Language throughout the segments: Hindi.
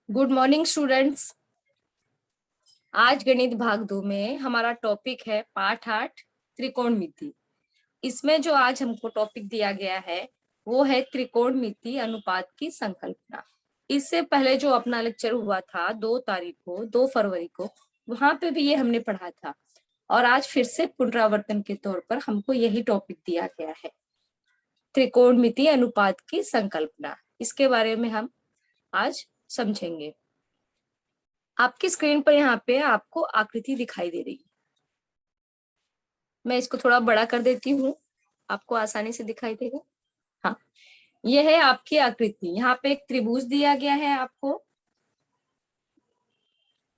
Good morning students. आज गणित भाग 2 में हमारा टॉपिक है पाठ 8 त्रिकोणमिति। इसमें जो आज हमको टॉपिक दिया गया है वो है त्रिकोणमिति अनुपात की संकल्पना। इससे पहले जो अपना लेक्चर हुआ था 2 फरवरी को, वहां पे भी ये हमने पढ़ा था और आज फिर से पुनरावर्तन के तौर पर हमको यही टॉपिक दिया गया है, त्रिकोणमिति अनुपात की संकल्पना। इसके बारे में हम आज समझेंगे। आपकी स्क्रीन पर यहाँ पे आपको आकृति दिखाई दे रही है। मैं इसको थोड़ा बड़ा कर देती हूँ, आपको आसानी से दिखाई देगा। हाँ, यह है आपकी आकृति। यहाँ पे एक त्रिभुज दिया गया है आपको।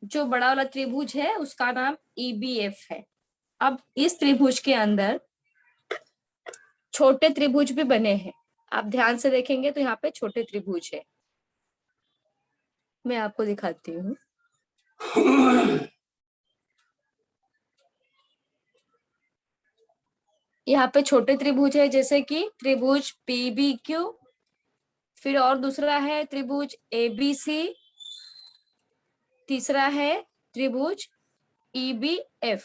जो बड़ा वाला त्रिभुज है उसका नाम EBF है। अब इस त्रिभुज के अंदर छोटे त्रिभुज भी बने हैं। आप ध्यान से देखेंगे तो यहाँ पे छोटे त्रिभुज है। मैं आपको दिखाती हूँ। यहाँ पे छोटे त्रिभुज है, जैसे कि त्रिभुज PBQ, फिर और दूसरा है त्रिभुज ABC, तीसरा है त्रिभुज EBF।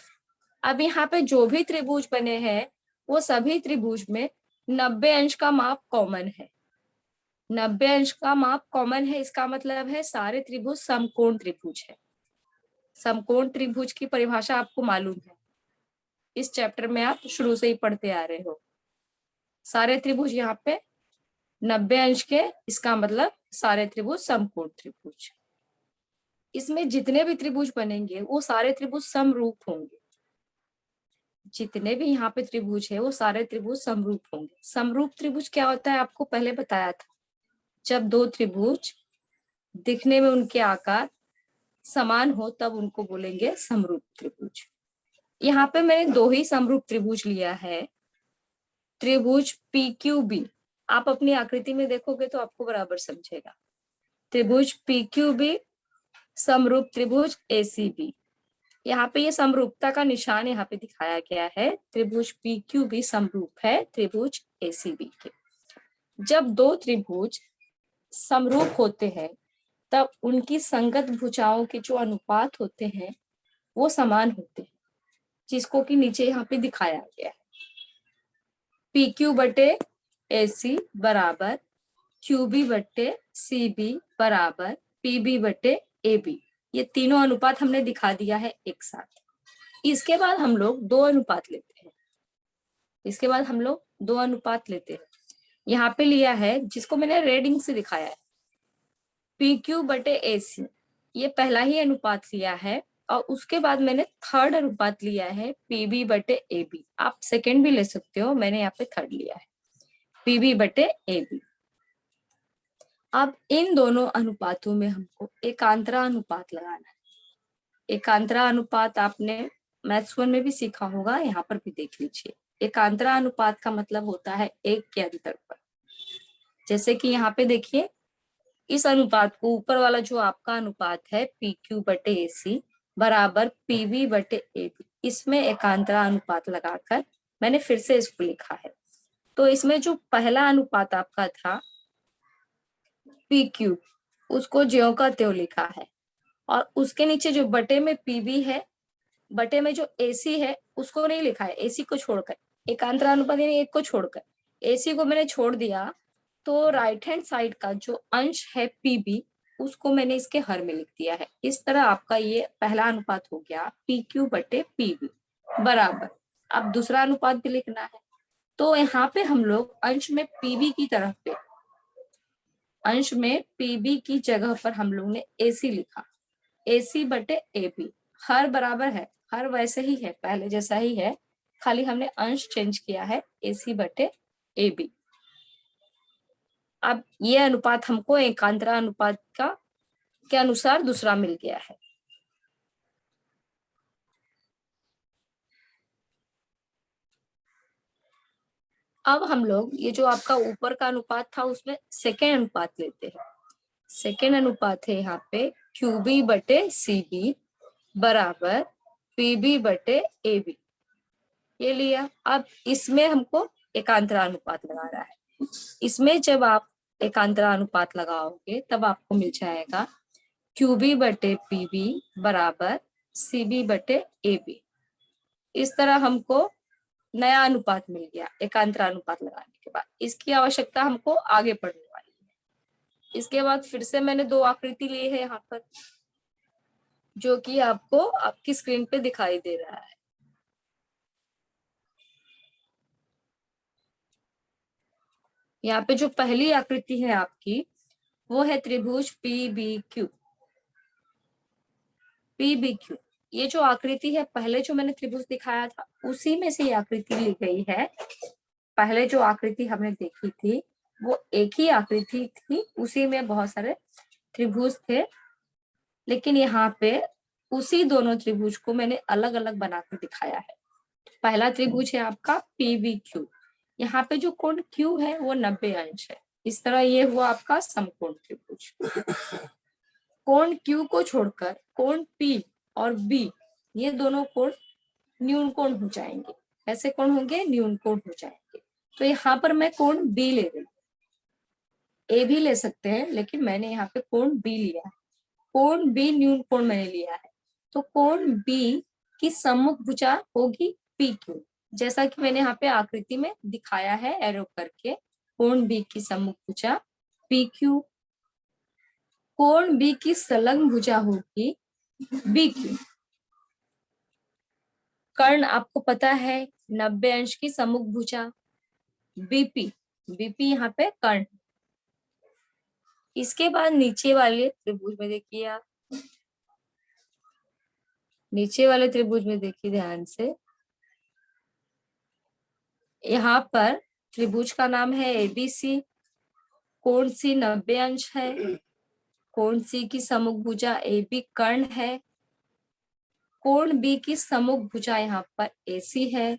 अब यहाँ पे जो भी त्रिभुज बने हैं वो सभी त्रिभुज में 90 अंश का माप कॉमन है। 90 अंश का माप कॉमन है, इसका मतलब है सारे त्रिभुज समकोण त्रिभुज है। समकोण त्रिभुज की परिभाषा आपको मालूम है, इस चैप्टर में आप शुरू से ही पढ़ते आ रहे हो। सारे त्रिभुज यहाँ पे 90 अंश के, इसका मतलब सारे त्रिभुज समकोण त्रिभुज। इसमें जितने भी त्रिभुज बनेंगे वो सारे त्रिभुज समरूप होंगे। जितने भी यहाँ पे त्रिभुज है वो सारे त्रिभुज समरूप होंगे। समरूप त्रिभुज क्या होता है आपको पहले बताया था। जब दो त्रिभुज दिखने में उनके आकार समान हो तब उनको बोलेंगे समरूप त्रिभुज। यहाँ पे मैंने दो ही समरूप त्रिभुज लिया है, त्रिभुज PQB। आप अपनी आकृति में देखोगे तो आपको बराबर समझेगा। त्रिभुज PQB समरूप त्रिभुज ACB। यहाँ पे ये समरूपता का निशान यहाँ पे दिखाया गया है। त्रिभुज PQB समरूप है त्रिभुज ACB के। जब दो त्रिभुज समरूप होते हैं तब उनकी संगत भुजाओं के जो अनुपात होते हैं वो समान होते हैं, जिसको कि नीचे यहाँ पे दिखाया गया है। PQ बटे AC बराबर QB बटे CB बराबर PB बटे AB। ये तीनों अनुपात हमने दिखा दिया है एक साथ। इसके बाद हम लोग दो अनुपात लेते हैं। यहाँ पे लिया है जिसको मैंने रेडिंग से दिखाया है, PQ बटे AC। ये पहला ही अनुपात लिया है और उसके बाद मैंने थर्ड अनुपात लिया है PB बटे AB। आप सेकेंड भी ले सकते हो, मैंने यहाँ पे थर्ड लिया है PB बटे AB। अब इन दोनों अनुपातों में हमको एकांतरा अनुपात लगाना है। एकांतरा अनुपात आपने मैथ्स 1 में भी सीखा होगा, यहाँ पर भी देख लीजिए। एकांतरा अनुपात का मतलब होता है एक के अंतर पर। जैसे कि यहाँ पे देखिए, इस अनुपात को, ऊपर वाला जो आपका अनुपात है PQ बटे AC बराबर PB बटे AB, इसमें एकांतरा अनुपात लगाकर मैंने फिर से इसको लिखा है। तो इसमें जो पहला अनुपात आपका था PQ, उसको ज्यों का त्यों लिखा है और उसके नीचे जो बटे में PB है, बटे में जो AC है उसको नहीं लिखा है। AC को छोड़कर, एकांतरा अनुपात यानी एक को छोड़कर AC को मैंने छोड़ दिया, तो राइट हैंड साइड का जो अंश है PB उसको मैंने इसके हर में लिख दिया है। इस तरह आपका ये पहला अनुपात हो गया PQ बटे PB बराबर। अब दूसरा अनुपात भी लिखना है, तो यहाँ पे हम लोग अंश में PB की तरफ पे, अंश में PB की जगह पर हम लोग ने AC लिखा, AC बटे AB। हर बराबर है, हर वैसे ही है, पहले जैसा ही है, खाली हमने अंश चेंज किया है, AC बटे AB। अब ये अनुपात हमको एकांतरा अनुपात का के अनुसार दूसरा मिल गया है। अब हम लोग ये जो आपका ऊपर का अनुपात था उसमें सेकेंड अनुपात लेते हैं। सेकेंड अनुपात है यहाँ पे QB बटे CB बराबर PB बटे AB, ये लिया। अब इसमें हमको एकांतरा अनुपात लगाना है। इसमें जब आप एकांतरा अनुपात लगाओगे तब आपको मिल जाएगा क्यू बी बटे पी बी बराबर सी बी बटे ए बी। इस तरह हमको नया अनुपात मिल गया एकांतरा अनुपात लगाने के बाद। इसकी आवश्यकता हमको आगे पढ़ने वाली है। इसके बाद फिर से मैंने दो आकृति ली है यहाँ पर, जो कि आपको आपकी स्क्रीन पे दिखाई दे रहा है। यहाँ पे जो पहली आकृति है आपकी, वो है त्रिभुज P B Q. P B Q, ये जो आकृति है, पहले जो मैंने त्रिभुज दिखाया था उसी में से ये आकृति ली गई है। पहले जो आकृति हमने देखी थी वो एक ही आकृति थी, उसी में बहुत सारे त्रिभुज थे, लेकिन यहाँ पे उसी दोनों त्रिभुज को मैंने अलग अलग बनाकर दिखाया है। पहला त्रिभुज है आपका पी बी क्यू। यहाँ पे जो कोण क्यू है वो 90 अंश है। इस तरह ये हुआ आपका समकोण त्रिभुज। कोण क्यू को छोड़कर कोण पी और बी, ये दोनों कोण न्यून कोण हो जाएंगे। ऐसे कोण होंगे, न्यून कोण हो जाएंगे। तो यहाँ पर मैं कोण बी ले रही हूँ, ए भी ले सकते हैं, लेकिन मैंने यहाँ पे कोण बी लिया है। कोण बी न्यून कोण मैंने लिया है, तो कोण बी की सम्मुख भुजा होगी पी क्यू, जैसा कि मैंने यहाँ पे आकृति में दिखाया है एरो करके। कोण बी की सम्मुख भुजा पी क्यू। कोण बी की संलग्न भुजा होगी बी क्यू। कर्ण आपको पता है 90 अंश की सम्मुख भुजा बीपी। बीपी यहाँ पे कर्ण। इसके बाद नीचे वाले त्रिभुज में देखिए आप, नीचे वाले त्रिभुज में देखिए ध्यान से। यहाँ पर त्रिभुज का नाम है एबीसी। कोण सी 90 अंश है। कोण सी की सम्मुख भुजा ए बी कर्ण है। कोण बी की सम्मुख भुजा यहाँ पर एसी है।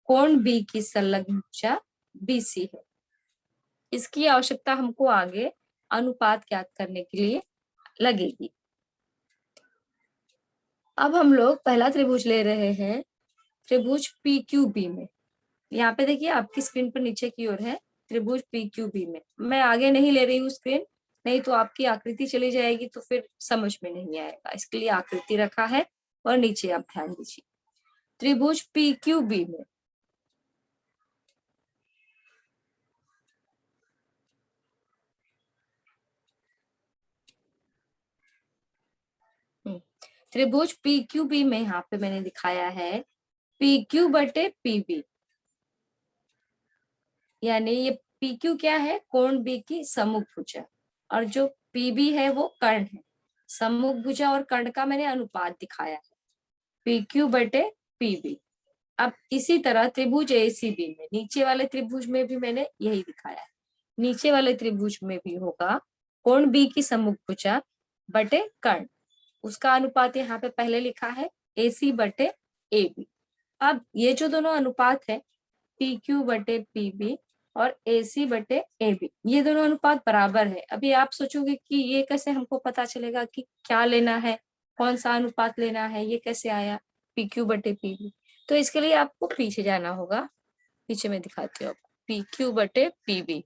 कोण बी की संलग्न भुजा बीसी है। इसकी आवश्यकता हमको आगे अनुपात ज्ञात करने के लिए लगेगी। अब हम लोग पहला त्रिभुज ले रहे हैं त्रिभुज पी क्यू बी में। यहाँ पे देखिए आपकी स्क्रीन पर नीचे की ओर है त्रिभुज पी क्यू बी में। मैं आगे नहीं ले रही हूँ स्क्रीन, नहीं तो आपकी आकृति चली जाएगी तो फिर समझ में नहीं आएगा। इसके लिए आकृति रखा है और नीचे आप ध्यान दीजिए। त्रिभुज पी क्यू बी में त्रिभुज पी क्यू बी में यहाँ पे मैंने दिखाया है पी क्यू बटे पी बी, यानी ये पी क्यू क्या है, कोण बी की सम्मुख भुजा, और जो पी बी है वो कर्ण है। सम्मुख भुजा और कर्ण का मैंने अनुपात दिखाया है पी क्यू बटे पी बी। अब इसी तरह त्रिभुज एसीबी में, नीचे वाले त्रिभुज में भी मैंने यही दिखाया है। नीचे वाले त्रिभुज में भी होगा कोण बी की सम्मुख भुजा बटे कर्ण, उसका अनुपात यहाँ पे पहले लिखा है एसी बटे ए बी। अब ये जो दोनों अनुपात है पी क्यू बटे पी बी और एसी बटे ए बी, ये दोनों अनुपात बराबर है। अभी आप सोचोगे कि ये कैसे हमको पता चलेगा कि क्या लेना है, कौन सा अनुपात लेना है, ये कैसे आया पी क्यू बटे पी बी। तो इसके लिए आपको पीछे जाना होगा। पीछे में दिखाती हूँ आपको पी क्यू बटे पी बी।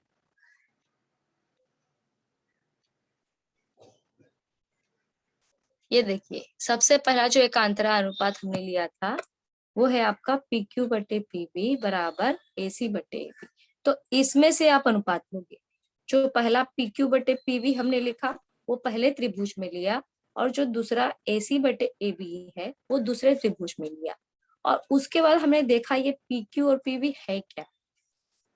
ये देखिए सबसे पहला जो एकांतरा अनुपात हमने लिया था वो है आपका पी क्यू बटे पी बी बराबर ए सी बटे ए बी। तो इसमें से आप अनुपात लोगे। जो पहला पी क्यू बटे पी बी हमने लिखा वो पहले त्रिभुज में लिया, और जो दूसरा ए सी बटे ए बी है वो दूसरे त्रिभुज में लिया। और उसके बाद हमने देखा ये पी क्यू और पी बी है क्या।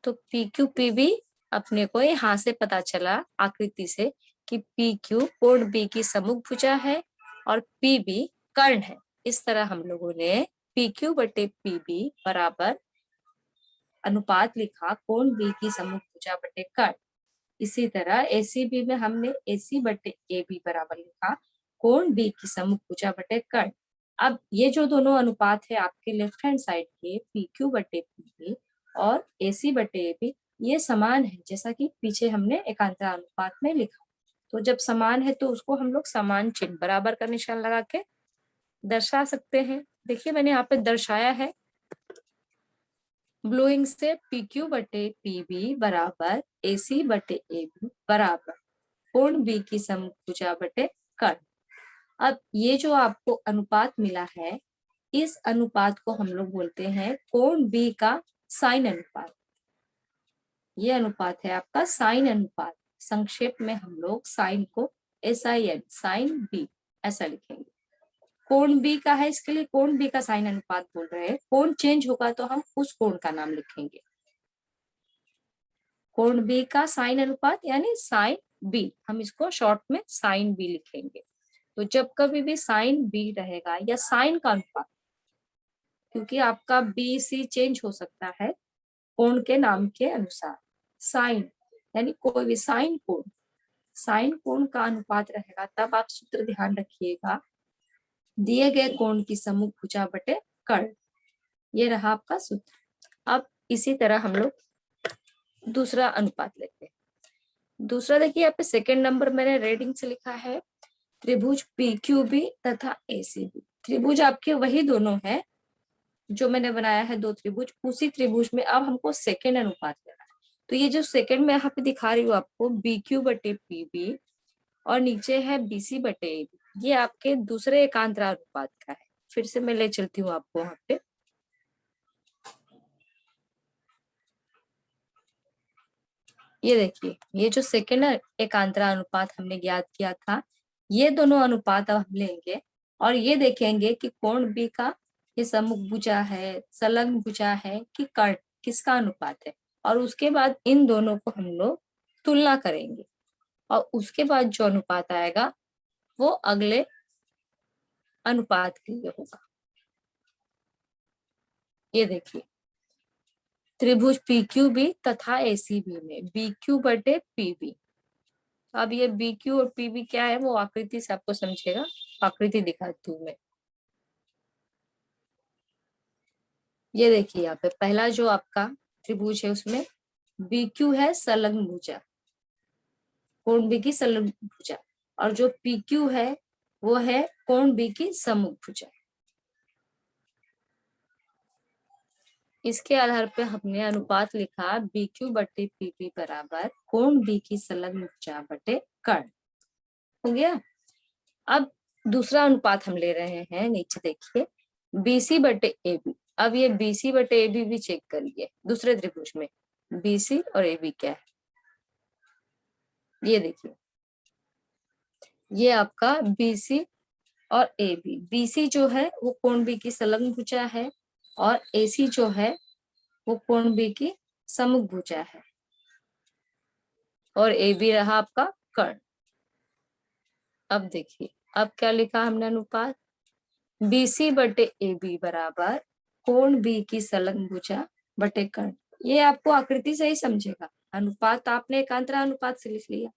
तो पी क्यू पी बी अपने को यहाँ से पता चला आकृति से कि पी क्यू कोण बी की सम्मुख भुजा है और पी बी कर्ण है। इस तरह हम लोगों ने पी क्यू बटे पी बी बराबर अनुपात लिखा कोण बी की सम्मुख भुजा बटे कर्ण। इसी तरह एसीबी में हमने एसी बटे ए बी बराबर लिखा कोण बी की सम्मुख भुजा बटे कर्ण। अब ये जो दोनों अनुपात है आपके लेफ्ट हैंड साइड के पी क्यू बटे पी बी और एसी बटे ए बी, ये समान है जैसा कि पीछे हमने एकांतरा अनुपात में लिखा। तो जब समान है तो उसको हम लोग समान चिन्ह बराबर का निशान लगा के दर्शा सकते हैं। देखिए मैंने यहाँ पे दर्शाया है ब्लू इंक से पी क्यू बटे पी बी बराबर ए सी बटे ए बी बराबर कोण बी की सम्मुख भुजा बटे कर्ण। अब ये जो आपको अनुपात मिला है, इस अनुपात को हम लोग बोलते हैं कोण बी का साइन अनुपात। ये अनुपात है आपका साइन अनुपात। संक्षेप में हम लोग साइन को SIN, साइन बी ऐसा लिखेंगे। कोण बी का है, इसके लिए कोण बी का साइन अनुपात बोल रहे हैं। कोण चेंज होगा तो हम उस कोण का नाम लिखेंगे। कोण बी का साइन अनुपात यानी साइन बी, हम इसको शॉर्ट में साइन बी लिखेंगे। तो जब कभी भी साइन बी रहेगा या साइन का अनुपात, क्योंकि आपका बी सी चेंज हो सकता है कोण के नाम के अनुसार, साइन यानी कोई भी साइन कोण का अनुपात रहेगा, तब आप सूत्र ध्यान रखिएगा, दिए गए कोण की सम्मुख भुजा बटे कर्ण। ये रहा आपका सूत्र। अब इसी तरह हम लोग दूसरा अनुपात लेते हैं। दूसरा देखिए यहाँ पे सेकेंड नंबर मैंने रेडिंग से लिखा है त्रिभुज PQB तथा ACB। त्रिभुज आपके वही दोनों है जो मैंने बनाया है, दो त्रिभुज। उसी त्रिभुज में अब हमको सेकेंड अनुपात लेना है। तो ये जो सेकेंड में यहाँ पे दिखा रही हूँ आपको BQ बटे PB और नीचे है BC बटे AB, ये आपके दूसरे एकांतरा अनुपात का है। फिर से मैं ले चलती हूँ आपको वहां पे। ये देखिए, ये जो सेकेंड एकांतरा अनुपात हमने ज्ञात किया था, ये दोनों अनुपात अब हम लेंगे और ये देखेंगे कि कोण बी का ये सम्मुख भुजा है, संलग्न भुजा है कि कर्ण, किसका अनुपात है। और उसके बाद इन दोनों को हम लोग तुलना करेंगे और उसके बाद जो अनुपात आएगा वो अगले अनुपात के लिए होगा। ये देखिए, त्रिभुज PQB तथा ACB में BQ बटे PB। अब ये BQ और PB क्या है वो आकृति से आपको समझेगा। आकृति दिखाती हूँ मैं। ये देखिए यहाँ पे पहला जो आपका त्रिभुज है उसमें BQ है संलग्न भुजा, कोण B की संलग्न भुजा, और जो PQ है वो है कोण B की सम्मुख भुजा। इसके आधार पे हमने अनुपात लिखा BQ बटे PB बराबर कोण B की संलग्न भुजा बटे कर्ण। हो गया। अब दूसरा अनुपात हम ले रहे हैं, नीचे देखिए BC बटे AB। अब ये BC बटे AB भी चेक करिए दूसरे त्रिभुज में, BC और AB क्या है। ये देखिए, ये आपका BC और AB। BC जो है वो कोण B की संलग्न भुजा है और AC जो है वो कोण B की सम्मुख भुजा है और AB रहा आपका कर्ण। अब देखिए, अब क्या लिखा हमने अनुपात, BC बटे AB बराबर कोण B की संलग्न भुजा बटे कर्ण। ये आपको आकृति से ही समझेगा। अनुपात आपने एकांतरा अनुपात से लिख लिया,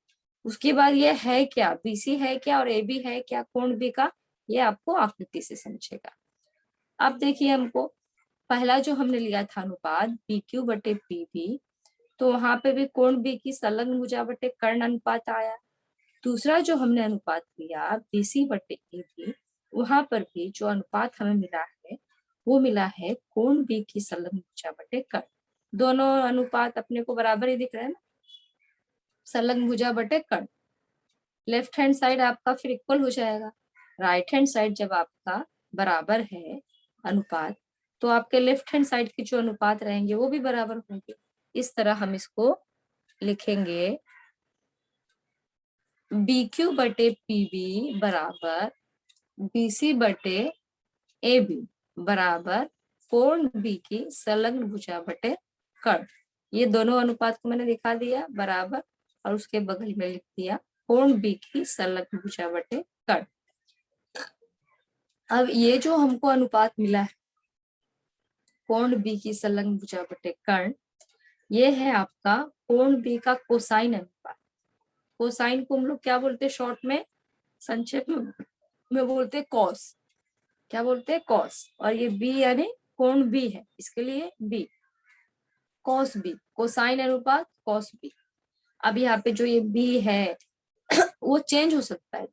उसके बाद ये है क्या, BC है क्या और AB है क्या कोण B का, ये आपको आकृति से समझेगा। अब देखिए, हमको पहला जो हमने लिया था अनुपात BQ बटे PB, तो वहां पे भी कोण B की संलग्न भुजा बटे कर्ण अनुपात आया। दूसरा जो हमने अनुपात लिया BC बटे AB, वहां पर भी जो अनुपात हमें मिला है वो मिला है कोण B की संलग्न भुजा बटे कर्ण। दोनों अनुपात अपने को बराबर ही दिख रहे हैं ना, संलग्न भुजा बटे कर्ण। लेफ्ट हैंड साइड आपका फिर इक्वल हो जाएगा। राइट हैंड साइड जब आपका बराबर है अनुपात, तो आपके लेफ्ट हैंड साइड के जो अनुपात रहेंगे वो भी बराबर होंगे। इस तरह हम इसको लिखेंगे BQ बटे PB बराबर BC बटे AB बराबर कोण B की संलग्न भुजा बटे कर्ण। ये दोनों अनुपात को मैंने दिखा दिया बराबर, और उसके बगल में लिख दिया कोण B की संलग्न भुजा बटे कर्ण। अब ये जो हमको अनुपात मिला है कोण B की संलग्न भुजा बटे कर्ण, ये है आपका कोण B का कोसाइन अनुपात। कोसाइन को हम लोग क्या बोलते हैं शॉर्ट में, संक्षेप में बोलते हैं कॉस। क्या बोलते हैं, कॉस। और ये B यानी कोण B है, इसके लिए B, कॉस B, कोसाइन अनुपात कॉस B। अब यहाँ पे जो ये B है वो चेंज हो सकता है,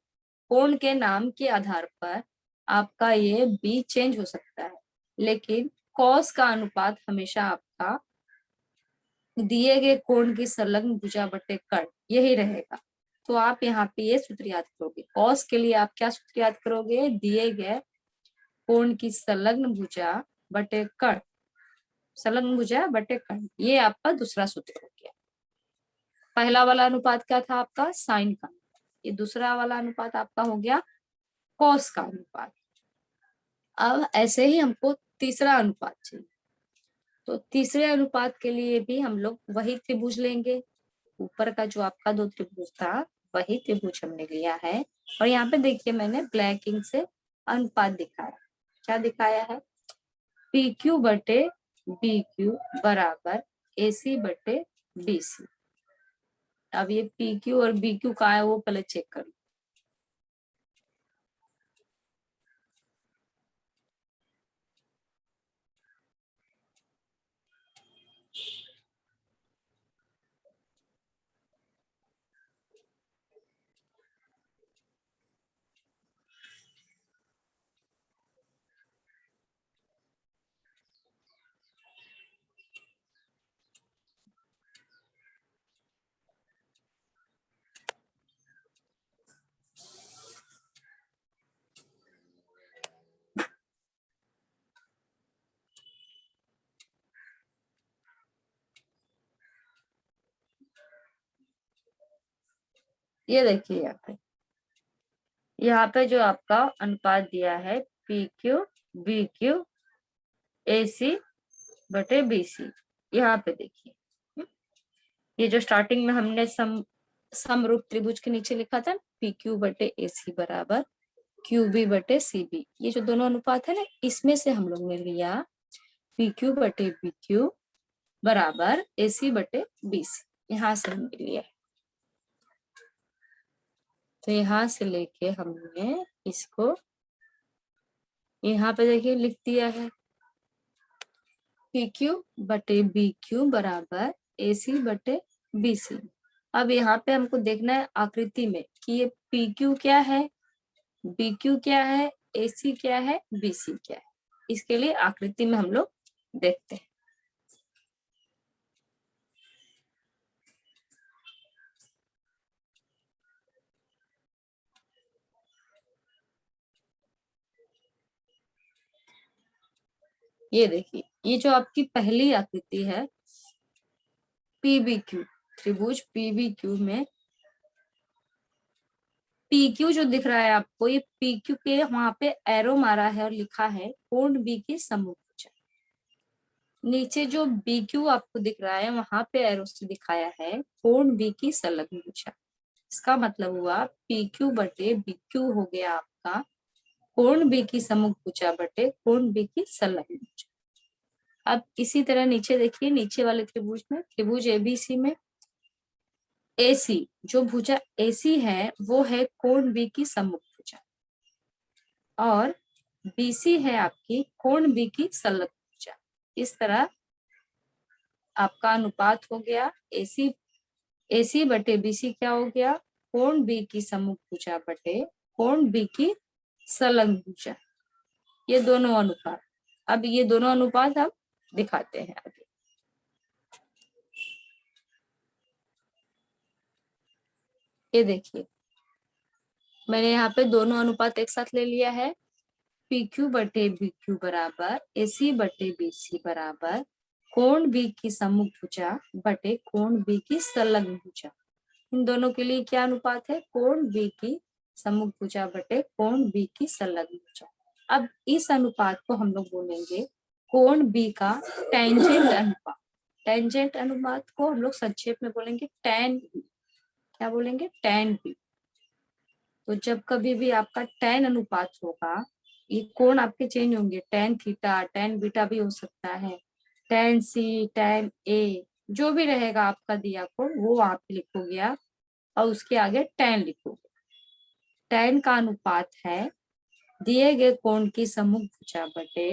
कोण के नाम के आधार पर आपका ये B चेंज हो सकता है, लेकिन कॉस का अनुपात हमेशा आपका दिए गए कोण की संलग्न भुजा बटे कर्ण यही रहेगा। तो आप यहाँ पे ये सूत्र याद करोगे। कॉस के लिए आप क्या सूत्र याद करोगे, दिए गए कोण की संलग्न भुजा बटे कर्ण, संलग्न भुजा बटे कर्ण, ये आपका दूसरा सूत्र हो गया। पहला वाला अनुपात क्या था आपका, साइन का, ये दूसरा वाला अनुपात आपका हो गया कॉस का अनुपात। अब ऐसे ही हमको तीसरा अनुपात चाहिए, तो तीसरे अनुपात के लिए भी हम लोग वही त्रिभुज लेंगे। ऊपर का जो आपका दो त्रिभुज था वही त्रिभुज हमने लिया है, और यहाँ पे देखिए मैंने ब्लैक इंक से अनुपात दिखाया। क्या दिखाया है, पी क्यू बटे बी क्यू बराबर ए सी बटे बी सी। अब ये पी क्यू और बी क्यू का है वो पहले चेक कर लो। ये देखिए यहाँ पे जो आपका अनुपात दिया है P Q B Q A C बटे बी सी, यहाँ पे देखिए ये जो स्टार्टिंग में हमने समरूप त्रिभुज के नीचे लिखा था पी क्यू बटे ए सी बराबर क्यू बी बटे सी बी, ये जो दोनों अनुपात है ना, इसमें से हम लोग ने लिया पी क्यू बटे बी क्यू बराबर ए सी बटे बी सी, यहाँ से हमने लिया। तो यहाँ से लेके हमने इसको यहाँ पे देखिए लिख दिया है पी क्यू बटे बी क्यू बराबर ए सी बटे बी सी। अब यहाँ पे हमको देखना है आकृति में कि ये पी क्यू क्या है, बी क्यू क्या है, ए सी क्या है, बी सी क्या है। इसके लिए आकृति में हम लोग देखते हैं। ये देखिए ये जो आपकी पहली आकृति है पीबीक्यू त्रिभुज पीबीक्यू में पीक्यू जो दिख रहा है आपको, ये पीक्यू के वहां पे एरो मारा है और लिखा है कोण बी की समभुजा। नीचे जो बीक्यू आपको दिख रहा है वहां पे एरो से दिखाया है कोण बी की संलग्न भुजा। इसका मतलब हुआ पीक्यू बटे बीक्यू हो गया आपका कोण बी की सममुख भुजा बटे कोण बी की संलग्न भुजा। अब इसी तरह नीचे देखिए, नीचे वाले त्रिभुज में त्रिभुज एबीसी में एसी जो भुजा एसी है वो है कोण बी की सम्मुख भुजा, और बीसी है आपकी कोण बी की संलग्न भुजा। इस तरह आपका अनुपात हो गया एसी एसी बटे बीसी क्या हो गया, कोण बी की सम्मुख भुजा बटे कोण बी की संलग्न भुजा। ये दोनों अनुपात, अब ये दोनों अनुपात हम दिखाते हैं आगे। ये देखिए मैंने यहाँ पे दोनों अनुपात एक साथ ले लिया है, पी क्यू बटे बी क्यू बराबर ए सी बटे बी सी बराबर कोण बी की सम्मुख भुजा बटे कोण बी की संलग्न भुजा। इन दोनों के लिए क्या अनुपात है, कोण बी की सम्मुख भुजा बटे कोण बी की संलग्न भुजा। अब इस अनुपात को हम लोग बोलेंगे कोण बी का टेंजेंट अनुपात। टेंजेंट अनुपात को हम लोग संक्षेप में बोलेंगे टैन, क्या बोलेंगे, टैन बी। तो जब कभी भी आपका टैन अनुपात होगा, ये कोण आपके चेंज होंगे, टैन थीटा टैन बीटा भी हो सकता है, टैन सी टैन ए, जो भी रहेगा आपका दिया कोण वो आप लिखोगे आप, और उसके आगे टैन लिखोगे। टैन का अनुपात है दिए गए कोण की सम्मुख भुजा बटे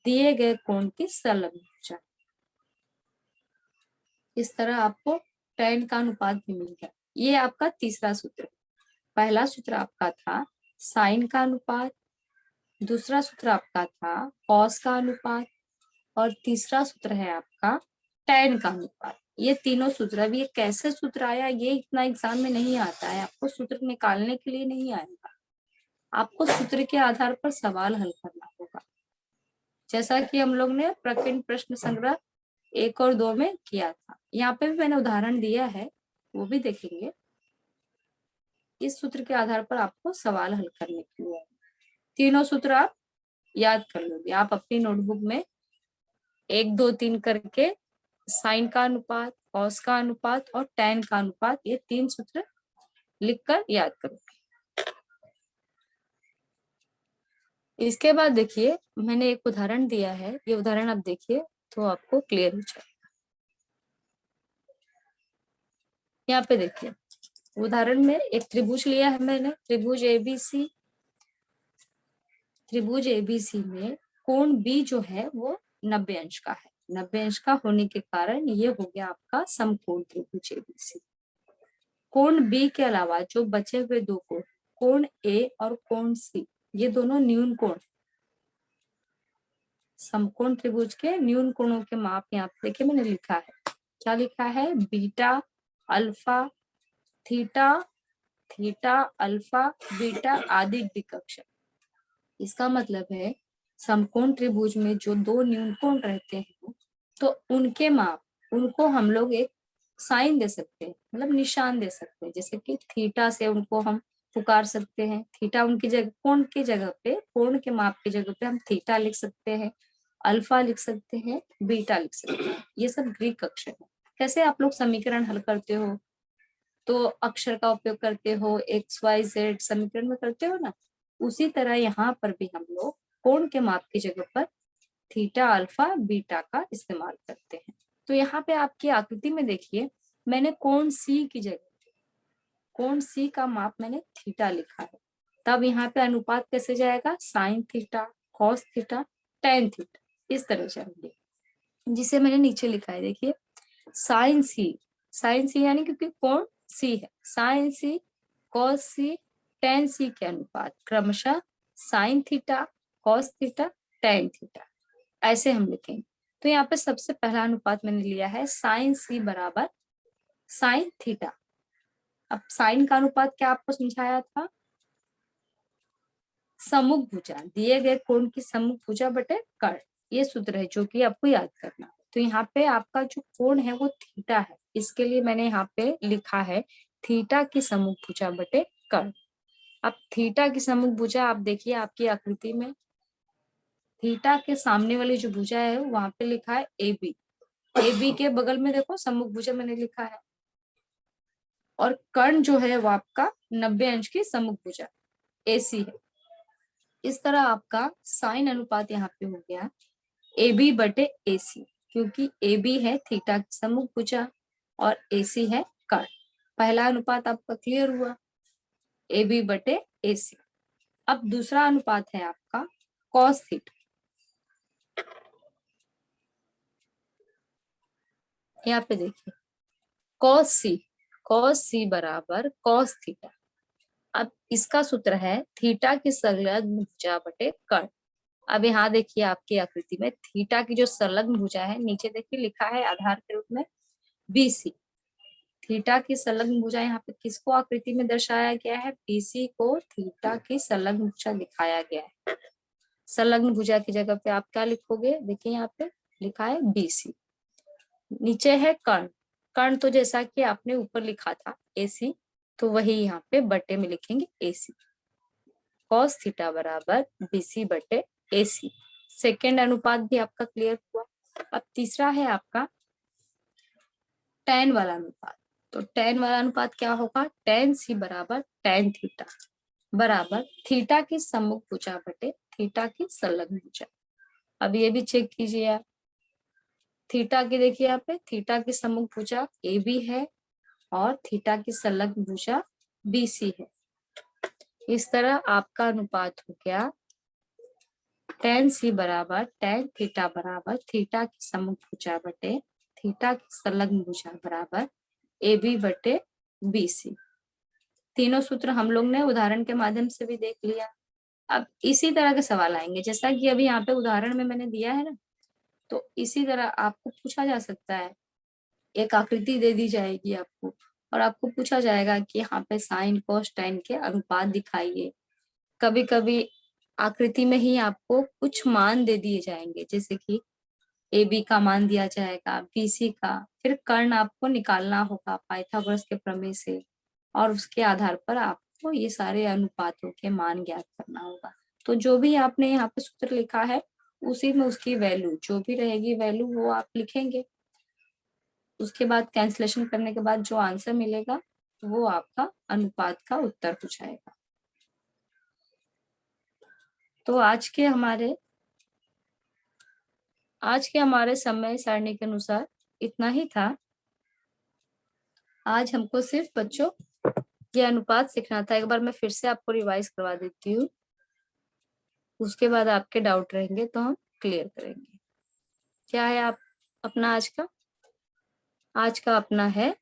दिए गए कोण की संलग्न भुजा। इस तरह आपको टैन का अनुपात भी मिल गया। ये आपका तीसरा सूत्र। पहला सूत्र आपका था साइन का अनुपात, दूसरा सूत्र आपका था कॉस का अनुपात, और तीसरा सूत्र है आपका टैन का अनुपात। ये तीनों सूत्र, अब ये कैसे सूत्र आया ये इतना एग्जाम में नहीं आता है, आपको सूत्र निकालने के लिए नहीं आएगा, आपको सूत्र के आधार पर सवाल हल करना होगा, जैसा कि हम लोग ने प्रकीर्ण प्रश्न संग्रह 1 और 2 में किया था। यहाँ पे भी मैंने उदाहरण दिया है, वो भी देखेंगे। इस सूत्र के आधार पर आपको सवाल हल करने के लिए तीनों सूत्र आप याद कर लोगे। आप अपनी नोटबुक में 1 2 3 करके साइन का अनुपात, कॉस का अनुपात और टैन का अनुपात, ये 3 सूत्र लिखकर याद करोगे। इसके बाद देखिए मैंने एक उदाहरण दिया है, ये उदाहरण आप देखिए तो आपको क्लियर हो जाएगा। यहाँ पे देखिए उदाहरण में एक त्रिभुज लिया है मैंने, त्रिभुज एबीसी। त्रिभुज एबीसी में कोण बी जो है वो 90 अंश का है। 90 अंश का होने के कारण ये हो गया आपका समकोण त्रिभुज एबीसी। कोण बी के अलावा जो बचे हुए दो कोण, कोण ए और कोण सी, ये दोनों न्यून कोण, समकोण त्रिभुज के न्यून कोणों के माप यहाँ पे देखिए मैंने लिखा है। क्या लिखा है? Beta, alpha, theta, theta, alpha, beta आदि दिक्कक्षर। इसका मतलब है समकोण त्रिभुज में जो दो न्यून कोण रहते हैं तो उनके माप, उनको हम लोग एक साइन दे सकते हैं, मतलब निशान दे सकते हैं। जैसे कि थीटा से उनको हम पुकार सकते हैं, थीटा उनकी जगह, कोण की जगह पे, कोण के माप की जगह पे हम थीटा लिख सकते हैं, अल्फा लिख सकते हैं, बीटा लिख सकते हैं। ये सब ग्रीक अक्षर है। कैसे आप लोग समीकरण हल करते हो तो अक्षर का उपयोग करते हो, एक्स वाई जेड समीकरण में करते हो ना, उसी तरह यहाँ पर भी हम लोग कोण के माप की जगह पर थीटा, अल्फा, बीटा का इस्तेमाल करते हैं। तो यहाँ पे आपकी आकृति में देखिए मैंने कोण सी की जगह, कोण सी का माप मैंने थीटा लिखा है, तब यहाँ पे अनुपात कैसे जाएगा? Sine theta, cos theta, tan theta, इस तरह जाएंगे, जिसे मैंने नीचे लिखा है। देखिए साइन सी, साइन सी यानी क्योंकि कोण सी है, साइन सी, कॉस सी, टेन सी के अनुपात क्रमशः sine theta, cos theta, tan theta, ऐसे हम लिखेंगे। तो यहाँ पे सबसे पहला अनुपात मैंने लिया है साइन सी बराबर साइन थीटा। अब साइन का अनुपात क्या आपको समझाया था? सम्मुख भुजा, दिए गए कोण की सम्मुख भुजा बटे कर्ण, ये सूत्र है जो कि आपको याद करना है। तो यहाँ पे आपका जो कोण है वो थीटा है, इसके लिए मैंने यहाँ पे लिखा है थीटा की सम्मुख भुजा बटे कर्ण। अब थीटा की सम्मुख भुजा आप देखिए आपकी आकृति में, थीटा के सामने वाली जो भुजा है वहां पे लिखा है ए बी, ए बी के बगल में देखो सम्मुख भुजा मैंने लिखा है, और कर्ण जो है वो आपका 90 अंश की सम्मुख भुजा AC है। इस तरह आपका साइन अनुपात यहाँ पे हो गया AB बटे AC, क्योंकि AB है थीटा की सम्मुख भुजा और AC है कर्ण। पहला अनुपात आपका क्लियर हुआ, AB बटे AC। अब दूसरा अनुपात है आपका कॉस थीटा। यहाँ पे देखिए कॉस सी बराबर कॉस थीटा। अब इसका सूत्र है थीटा की संलग्न भुजा बटे कर्ण। अब यहाँ देखिए आपकी आकृति में थीटा की जो संलग्न भुजा है, नीचे देखिए लिखा है आधार के रूप में BC। थीटा की संलग्न भुजा यहाँ पे किसको आकृति में दर्शाया गया है? BC को थीटा की संलग्न भुजा दिखाया गया है। संलग्न भुजा की जगह पे आप क्या लिखोगे? देखिए यहाँ पे लिखा है BC, नीचे है कर्ण। कर्ण तो जैसा कि आपने ऊपर लिखा था AC, तो वही यहाँ पे बटे में लिखेंगे AC। कॉस थीटा बराबर BC बटे AC। सेकेंड अनुपात भी आपका क्लियर हुआ। अब तीसरा है आपका टैन वाला अनुपात। तो टैन वाला अनुपात क्या होगा? टैन C बराबर टैन थीटा बराबर थीटा की सम्मुख भुजा बटे थीटा की संलग्न भुजा। अब ये भी चेक कीजिए आप, थीटा की देखिए यहाँ पे थीटा की सम्मुख भुजा AB है और थीटा की संलग्न भुजा BC है। इस तरह आपका अनुपात हो गया tan C बराबर tan थीटा बराबर थीटा की सम्मुख भुजा बटे थीटा की संलग्न भुजा बराबर AB बटे BC। तीनों सूत्र हम लोग ने उदाहरण के माध्यम से भी देख लिया। अब इसी तरह के सवाल आएंगे, जैसा कि अभी यहाँ पे उदाहरण में मैंने दिया है ना, तो इसी तरह आपको पूछा जा सकता है एक आकृति दे दी जाएगी आपको और आपको पूछा जाएगा कि यहाँ पे साइन कोस टेन के अनुपात दिखाइए। कभी कभी आकृति में ही आपको कुछ मान दे दिए जाएंगे, जैसे कि ए बी का मान दिया जाएगा, बी सी का, फिर कर्ण आपको निकालना होगा पाइथागोरस के प्रमेय से, और उसके आधार पर आपको ये सारे अनुपातों के मान ज्ञात करना होगा। तो जो भी आपने यहाँ पे सूत्र लिखा है उसी में उसकी वैल्यू जो भी रहेगी वैल्यू वो आप लिखेंगे। उसके बाद कैंसलेशन करने के बाद जो आंसर मिलेगा वो आपका अनुपात का उत्तर पूछाएगा। तो आज के हमारे समय सारणी के अनुसार इतना ही था। आज हमको सिर्फ बच्चों ये अनुपात सीखना था। एक बार मैं फिर से आपको रिवाइज करवा देती हूँ, उसके बाद आपके डाउट रहेंगे तो हम क्लियर करेंगे। क्या है आप अपना आज का अपना है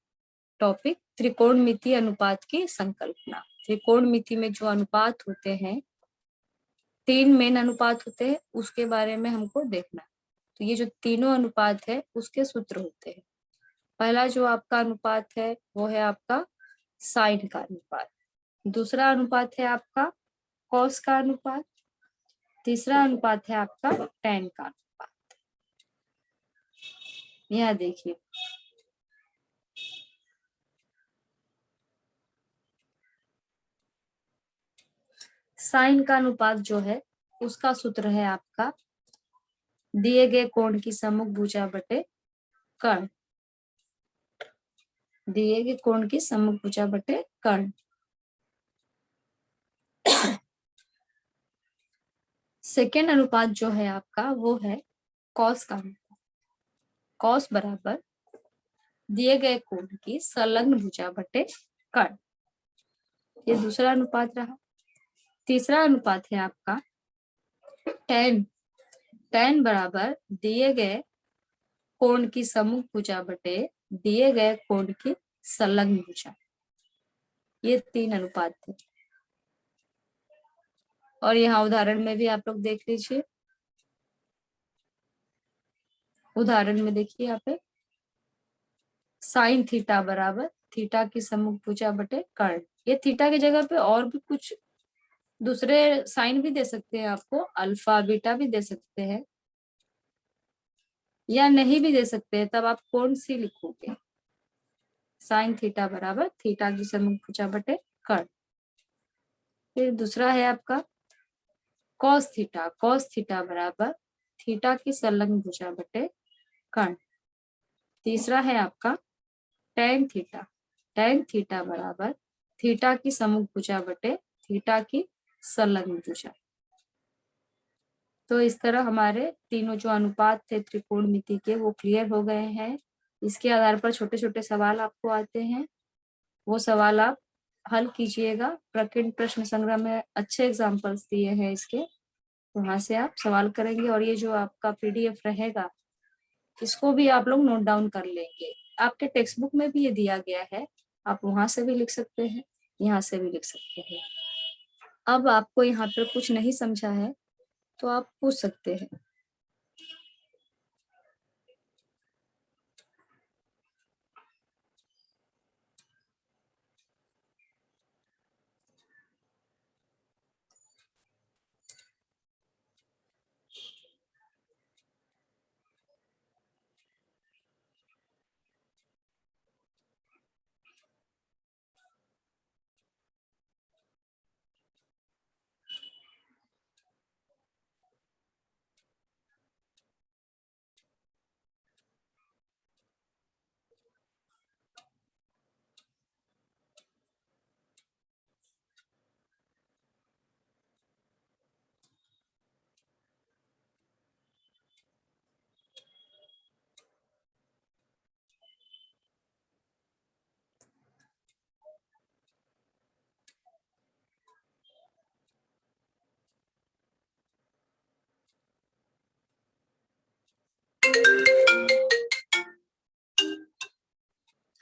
टॉपिक त्रिकोणमितीय अनुपात की संकल्पना। त्रिकोणमिति में जो अनुपात होते हैं, 3 मेन अनुपात होते हैं, उसके बारे में हमको देखना। तो ये जो तीनों अनुपात है उसके सूत्र होते हैं। पहला जो आपका अनुपात है वो है आपका साइन का अनुपात, दूसरा अनुपात है आपका कॉस का अनुपात, तीसरा अनुपात है आपका टेन का अनुपात। यह देखिए साइन का अनुपात जो है उसका सूत्र है आपका दिए गए कोण की सम्मुख भुजा बटे कर्ण, दिए गए कोण की सम्मुख भुजा बटे कर्ण। सेकेंड अनुपात जो है आपका वो है कॉस का अनुपात, कॉस बराबर दिए गए कोण की संलग्न भुजा बटे कर्ण। ये दूसरा अनुपात रहा। तीसरा अनुपात है आपका टेन, टेन बराबर दिए गए कोण की सम्मुख भुजा बटे दिए गए कोण की संलग्न भुजा। ये 3 अनुपात थे। और यहाँ उदाहरण में भी आप लोग देख लीजिए, उदाहरण में देखिए यहाँ पे साइन थीटा बराबर थीटा की सम्मुख भुजा बटे कर्ण। ये थीटा की जगह पे और भी कुछ दूसरे साइन भी दे सकते हैं, आपको अल्फा बीटा भी दे सकते हैं या नहीं भी दे सकते हैं, तब आप कौन सी लिखोगे? साइन थीटा बराबर थीटा की सम्मुख भुजा बटे कर्ण। फिर दूसरा है आपका कॉस थीटा, कॉस थीटा बराबर थीटा की संलग्न भुजा बटे कर्ण। तीसरा है आपका टेन थीटा, टेन थीटा बराबर थीटा की सम्मुख भुजा बटे थीटा की संलग्न भुजा। तो इस तरह हमारे तीनों जो अनुपात थे त्रिकोणमिति के वो क्लियर हो गए हैं। इसके आधार पर छोटे छोटे सवाल आपको आते हैं, वो सवाल आप हल कीजिएगा। प्रकीर्ण प्रश्न संग्रह में अच्छे एग्जाम्पल्स दिए हैं इसके, वहां से आप सवाल करेंगे। और ये जो आपका पीडीएफ रहेगा इसको भी आप लोग नोट डाउन कर लेंगे। आपके टेक्स्ट बुक में भी ये दिया गया है, आप वहां से भी लिख सकते हैं, यहाँ से भी लिख सकते हैं। अब आपको यहाँ पर कुछ नहीं समझा है तो आप पूछ सकते हैं।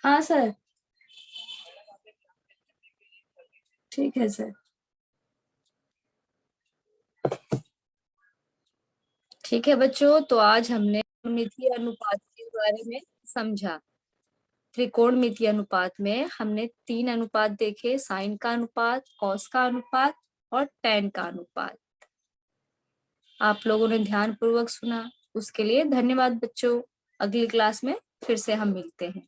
हाँ सर, ठीक है सर। ठीक है बच्चों, तो आज हमने मितीय अनुपात के बारे में समझा। त्रिकोणमितीय अनुपात में हमने 3 अनुपात देखे, साइन का अनुपात, कॉस का अनुपात और टैन का अनुपात। आप लोगों ने ध्यान पूर्वक सुना, उसके लिए धन्यवाद बच्चों। अगली क्लास में फिर से हम मिलते हैं।